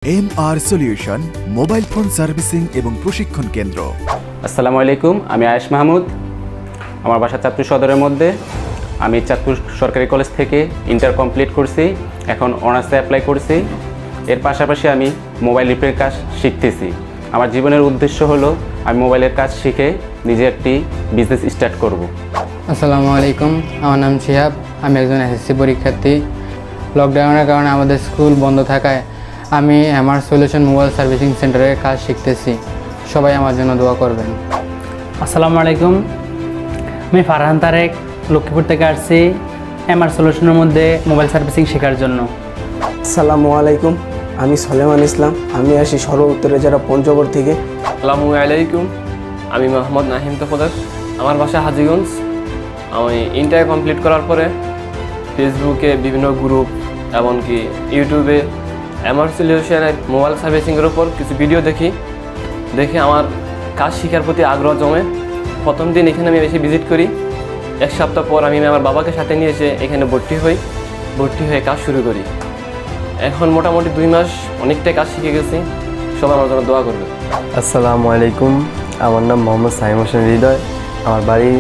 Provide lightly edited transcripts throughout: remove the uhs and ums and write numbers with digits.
MR solution mobile phone servicing এবং প্রশিক্ষণ কেন্দ্র। আসসালামু আলাইকুম, আমি আয়েশ মাহমুদ। আমার বাসা চাঁদপুর সদরের মধ্যে। আমি চাঁদপুর সরকারি কলেজ থেকে ইন্টার কমপ্লিট করছি, এখন অনার্সে অ্যাপ্লাই করছি। এর পাশাপাশি আমি মোবাইল রিপেয়ার কাজ শিখতেছি। আমার জীবনের উদ্দেশ্য হলো আমি মোবাইলের কাজ শিখে নিজে একটি বিজনেস স্টার্ট করব। আসসালামু আলাইকুম, আমার নাম শিহাব। আমি একজন এসএসসি পরীক্ষার্থী। লকডাউনের কারণে আমাদের স্কুল বন্ধ থাকায় আমি এমআর সলিউশন মোবাইল সার্ভিসিং সেন্টারে কাজ শিখতেছি। সবাই আমার জন্য দোয়া করবেন। আসসালামু আলাইকুম, আমি ফারহান তারেক, লক্ষ্মীপুর থেকে আসছি এমআর সলিউশনের মধ্যে মোবাইল সার্ভিসিং শেখার জন্য। আসসালামু আলাইকুম, আমি সলেমান ইসলাম। আমি আসি সর্ব উত্তরে যারা পঞ্চগড় থেকে। আসসালামু আলাইকুম, আমি মোহাম্মদ নাহিম তফদার। আমার বাসা হাজীগঞ্জ। আমি ইন্টার কমপ্লিট করার পরে ফেসবুকে বিভিন্ন গ্রুপ এমনকি ইউটিউবে এমআর সলিউশনের মোবাইল সার্ভিসিংয়ের উপর কিছু ভিডিও দেখে আমার কাজ শেখার প্রতি আগ্রহ জমে। প্রথম দিন এখানে আমি এসে ভিজিট করি। এক সপ্তাহ পর আমি আমার বাবাকে সাথে নিয়ে এসে এখানে ভর্তি হয়ে কাজ শুরু করি। এখন মোটামুটি 2 মাস অনেকটাই কাজ শিখে গেছি। সবাই আমার জন্য দোয়া করবে। আসসালামু আলাইকুম, আমার নাম মোহাম্মদ সাইম হোসেন হৃদয়। আমার বাড়ি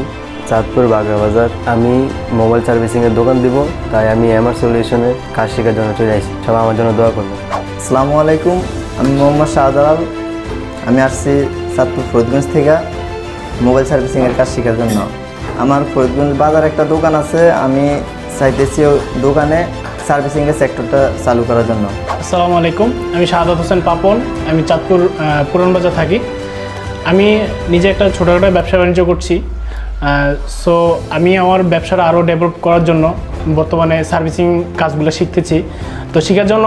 চাঁদপুর বাগড়া বাজার। আমি মোবাইল সার্ভিসিংয়ের দোকান দিব, তাই আমি এমআর সলিউশনের কাজ শেখার জন্য চলে আসি। সবাই আমার জন্য দোয়া করবেন। আসসালামু আলাইকুম, আমি মোহাম্মদ শাহজালাল। আমি আসছি চাঁদপুর ফরিদগঞ্জ থেকে মোবাইল সার্ভিসিংয়ের কাজ শেখার জন্য। আমার ফরিদগঞ্জ বাজার একটা দোকান আছে, আমি চাইতেছি দোকানে সার্ভিসিংয়ের সেক্টরটা চালু করার জন্য। আসসালামু আলাইকুম, আমি শাহাদাত হোসেন পাপন। আমি চাঁদপুর পুরান বাজার থাকি। আমি নিজে একটা ছোটোখাটো ব্যবসা বাণিজ্য করছি। সো আমি আমার ব্যবসাটা আরও ডেভেলপ করার জন্য বর্তমানে সার্ভিসিং কাজগুলো শিখতেছি। তো শেখার জন্য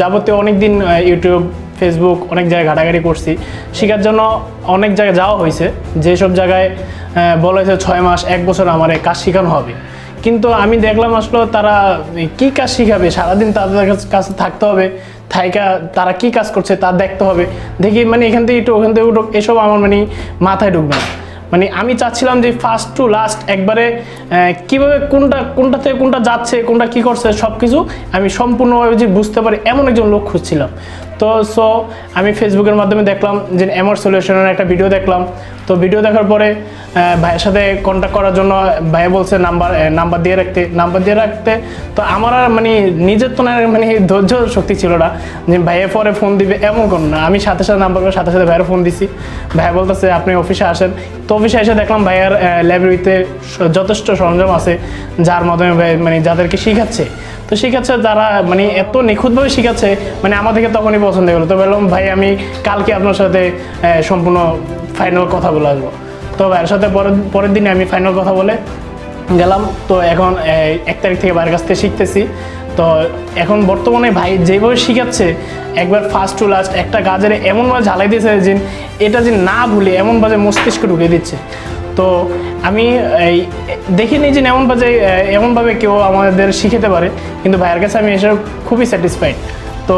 যাবতীয় অনেক দিন ইউটিউব, ফেসবুক অনেক জায়গায় ঘাটাঘাটি করছি। শেখার জন্য অনেক জায়গায় যাওয়া হয়েছে, যেসব জায়গায় বলা হয়েছে 6 মাস 1 বছর আমার কাজ শেখানো হবে। কিন্তু আমি দেখলাম আসলে তারা কি কাজ শিখাবে, সারাদিন তাদের কাছে থাকতে হবে, তারা কি কাজ করছে তা দেখতে হবে। দেখি এখান থেকে একটু ওখান থেকে উঠুক, এসব আমার মাথায় ঢুকবে না। আমি চাচ্ছিলাম যে ফার্স্ট টু লাস্ট একবারে কীভাবে কোনটা থেকে কোনটা যাচ্ছে, কোনটা কী করছে সব কিছু আমি সম্পূর্ণভাবে যে বুঝতে পারি এমন একজন লোক খুঁজছিলাম। তো আমি ফেসবুকের মাধ্যমে দেখলাম যে এমআর সলিউশনের একটা ভিডিও দেখলাম। তো ভিডিও দেখার পরে ভাইয়ের সাথে কন্ট্যাক্ট করার জন্য ভাইয়া বলছে নাম্বার দিয়ে রাখতে। তো আমার আর নিজের তো ধৈর্য শক্তি ছিল না যে ভাইয়া পরে ফোন দিবে, এমন কোন না। আমি সাথে সাথে ভাইয়ের ফোন দিছি। ভাইয়া বলতেছে আপনি অফিসে আসেন। তো অফিসে এসে দেখলাম ভাইয়ার লাইব্রেরিতে যথেষ্ট সরঞ্জাম আছে, যার মাধ্যমে যাদেরকে শিখাচ্ছে তারা এত নিখুঁতভাবে শিখাচ্ছে, আমাদেরকে তখনই পছন্দ হলো। তো বললাম ভাই আমি কালকে আপনার সাথে সম্পূর্ণ ফাইনাল কথা বলে আসবো। তো ভাইয়ের সাথে পরের দিনে আমি ফাইনাল কথা বলে গেলাম। তো এখন 1 তারিখ থেকে ভাইয়ের কাছ থেকে শিখতেছি। তো এখন বর্তমানে ভাই যেভাবে শিখাচ্ছে একবার ফার্স্ট টু লাস্ট একটা কাজের এমনভাবে ঝালাই দিয়েছে যে এটা যে না ভুলে এমনভাবে মস্তিষ্ক ঢুকে দিচ্ছে। তো আমি দেখিনি যে এমনভাবে কেউ আমাদের শিখাতে পারে, কিন্তু ভাইয়ের কাছে আমি এসে খুবই স্যাটিসফাইড। তো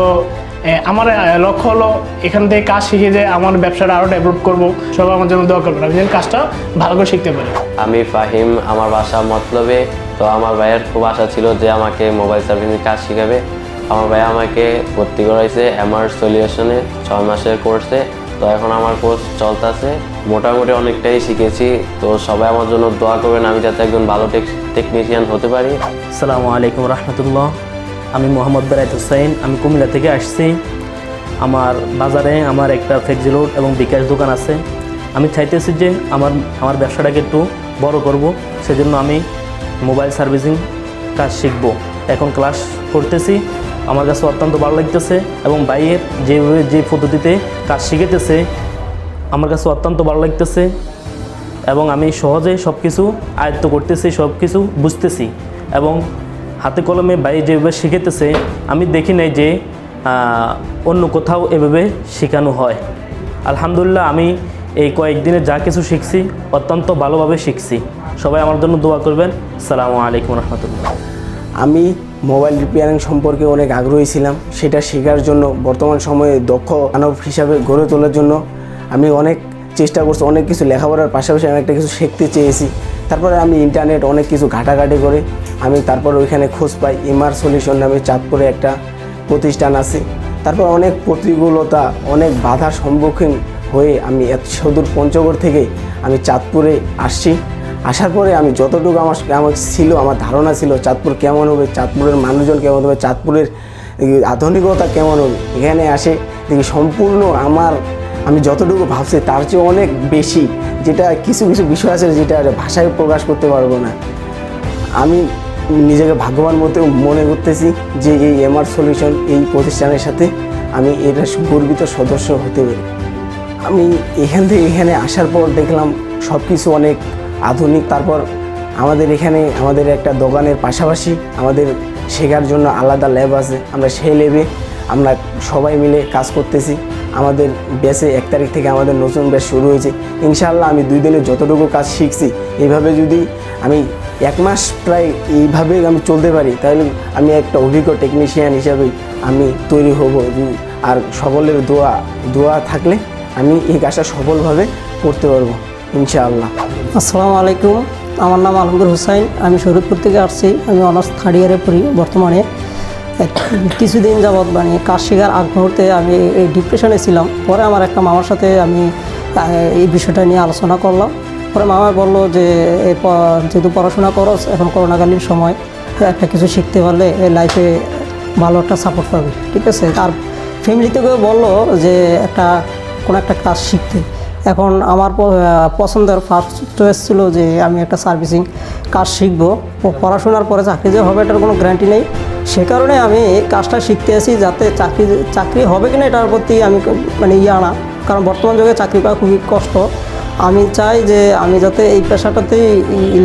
আমার লক্ষ্য হলো এখান থেকে কাজ শিখে যে আমার ব্যবসাটা আরও ডেভেলপ করবো। সবাই আমার জন্য দোয়া করবেন, আমি যেন কাজটা ভালো করে শিখতে পারি। আমি ফাহিম, আমার বাসা মতলবে। তো আমার ভাইয়ের খুব আশা ছিল যে আমাকে মোবাইল সার্ভিসিং কাজ শিখাবে। আমার ভাই আমাকে ভর্তি করাইছে এমআর সলিউশনে 6 মাসের কোর্সে। তো এখন আমার কোর্স চলতেছে, মোটামুটি অনেকটাই শিখেছি। তো সবাই আমার জন্য দোয়া করবেন আমি যাতে একজন ভালো টেকনিশিয়ান হতে পারি। আসসালামু আলাইকুম রহমতুল্লাহ, আমি মোহাম্মদ বেলায়েত হোসেন। আমি কুমিল্লা থেকে আসছি। আমার বাজারে আমার একটা ফ্লেক্সি লোড এবং বিকাশ দোকান আছে। আমি চাইতেছি যে আমার ব্যবসাটাকে একটু বড় করব, সেজন্য আমি মোবাইল সার্ভিসিং কাজ শিখব। এখন ক্লাস করতেছি, আমার কাছে অত্যন্ত ভালো লাগতেছে এবং ভাইয়ের যে পদ্ধতিতে কাজ শিখেতেছে আমার কাছে অত্যন্ত ভালো লাগতেছে এবং আমি সহজে সব কিছু আয়ত্ত করতেছি, সব কিছু বুঝতেছি এবং হাতে কলমে ভাই যেভাবে শিখেতেছে আমি দেখি নাই যে অন্য কোথাও এভাবে শেখানো হয়। আলহামদুলিল্লাহ, আমি এই কয়েকদিনে যা কিছু শিখছি অত্যন্ত ভালোভাবে শিখছি। সবাই আমার জন্য দোয়া করবেন। আসসালামু আলাইকুম রহমতুল্লাহ। আমি মোবাইল রিপেয়ারিং সম্পর্কে অনেক আগ্রহী ছিলাম। সেটা শেখার জন্য বর্তমান সময়ে দক্ষ মানব হিসাবে গড়ে তোলার জন্য আমি অনেক চেষ্টা করছি। অনেক কিছু লেখাপড়ার পাশাপাশি আমি একটা কিছু শিখতে চেয়েছি। তারপরে আমি ইন্টারনেট অনেক কিছু ঘাটাঘাটি করে আমি তারপর ওইখানে খোঁজ পাই এমআর সলিউশন নামে চাঁদপুরে একটা প্রতিষ্ঠান আছে। তারপর অনেক প্রতিকূলতা, অনেক বাধার সম্মুখীন হয়ে আমি এত সুদূর পঞ্চগড় থেকে আমি চাঁদপুরে আসছি। আসার পরে আমি যতটুকু আমার ছিল, আমার ধারণা ছিল চাঁদপুর কেমন হবে, চাঁদপুরের মানুষজন কেমন হবে, চাঁদপুরের আধুনিকতা কেমন হবে, এখানে আসে দেখি সম্পূর্ণ আমি যতটুকু ভাবছি তার চেয়ে অনেক বেশি, যেটা কিছু কিছু বিষয় আছে যেটা ভাষায় প্রকাশ করতে পারবো না। আমি নিজেকে ভাগ্যবান মতো মনে করতেছি যে এই এমআর সলিউশন এই প্রতিষ্ঠানের সাথে আমি এর গর্বিত সদস্য হতে পারি। আমি এখান থেকে এখানে আসার পর দেখলাম সব কিছু অনেক আধুনিক। তারপর আমাদের এখানে আমাদের একটা দোকানের পাশাপাশি আমাদের শেখার জন্য আলাদা ল্যাব আছে। আমরা সেই ল্যাবে আমরা সবাই মিলে কাজ করতেছি। আমাদের ব্যাচে 1 তারিখ থেকে আমাদের নতুন ব্যাচ শুরু হয়েছে। ইনশাআল্লাহ আমি 2 দিনে যতটুকু কাজ শিখছি এইভাবে যদি আমি 1 মাস প্রায় এইভাবে আমি চলতে পারি, তাহলে আমি একটা অভিজ্ঞ টেকনিশিয়ান হিসাবে আমি তৈরি হব। আর সকলের দোয়া থাকলে আমি এই কাজটা সফলভাবে করতে পারবো ইনশাআল্লাহ। আসসালামু আলাইকুম, আমার নাম আলমগীর হুসাইন। আমি শরীয়তপুর থেকে আসছি। আমি অনার্স 3rd ইয়ারে পড়ি বর্তমানে। কিছুদিন যাবৎ কাজ শেখার আগ মুহূর্তে আমি এই ডিপ্রেশনে ছিলাম। পরে আমার একটা মামার সাথে আমি এই বিষয়টা নিয়ে আলোচনা করলাম। পরে মামা বললো যে যেহেতু পড়াশোনা করো, এখন করোনাকালীন সময়, একটা কিছু শিখতে পারলে লাইফে ভালো একটা সাপোর্ট পাবে, ঠিক আছে। আর ফ্যামিলি থেকেও বললো যে কোনো একটা কাজ শিখতে। এখন আমার পছন্দের ফার্স্ট চয়েস ছিল যে আমি একটা সার্ভিসিং কাজ শিখবো। পড়াশোনার পরে চাকরি যে হবে এটার কোনো গ্যারান্টি নেই, সে কারণে আমি কাজটা শিখতে আসি, যাতে চাকরি হবে কিনা এটার প্রতি আমি আনা, কারণ বর্তমান যুগে চাকরি পাওয়া খুবই কষ্ট। আমি চাই যে আমি যাতে এই পেশাটাতেই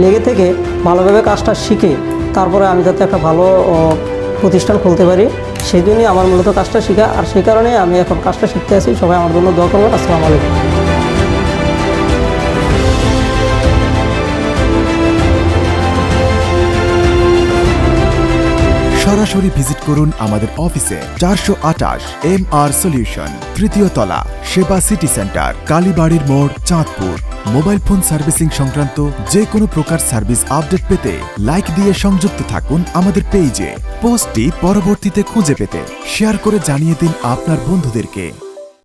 লেগে থেকে ভালোভাবে কাজটা শিখে তারপরে আমি যাতে একটা ভালো প্রতিষ্ঠান খুলতে পারি, সেই জন্যই আমার মূলত কাজটা শেখা। আর সেই কারণে আমি এখন কাজটা শিখতে আসি। সবাই আমার জন্য দোয়া করবেন। আসসালামু আলাইকুম। সরাসরি ভিজিট করুন আমাদের অফিসে 428 এমআর সলিউশন, 3য় তলা, সেবা সিটি সেন্টার, কালীবাড়ির মোড়, চাঁদপুর। মোবাইল ফোন সার্ভিসিং সংক্রান্ত যে কোনো প্রকার সার্ভিস আপডেট পেতে লাইক দিয়ে সংযুক্ত থাকুন আমাদের পেজে। পোস্টটি পরবর্তীতে খুঁজে পেতে শেয়ার করে জানিয়ে দিন আপনার বন্ধুদেরকে।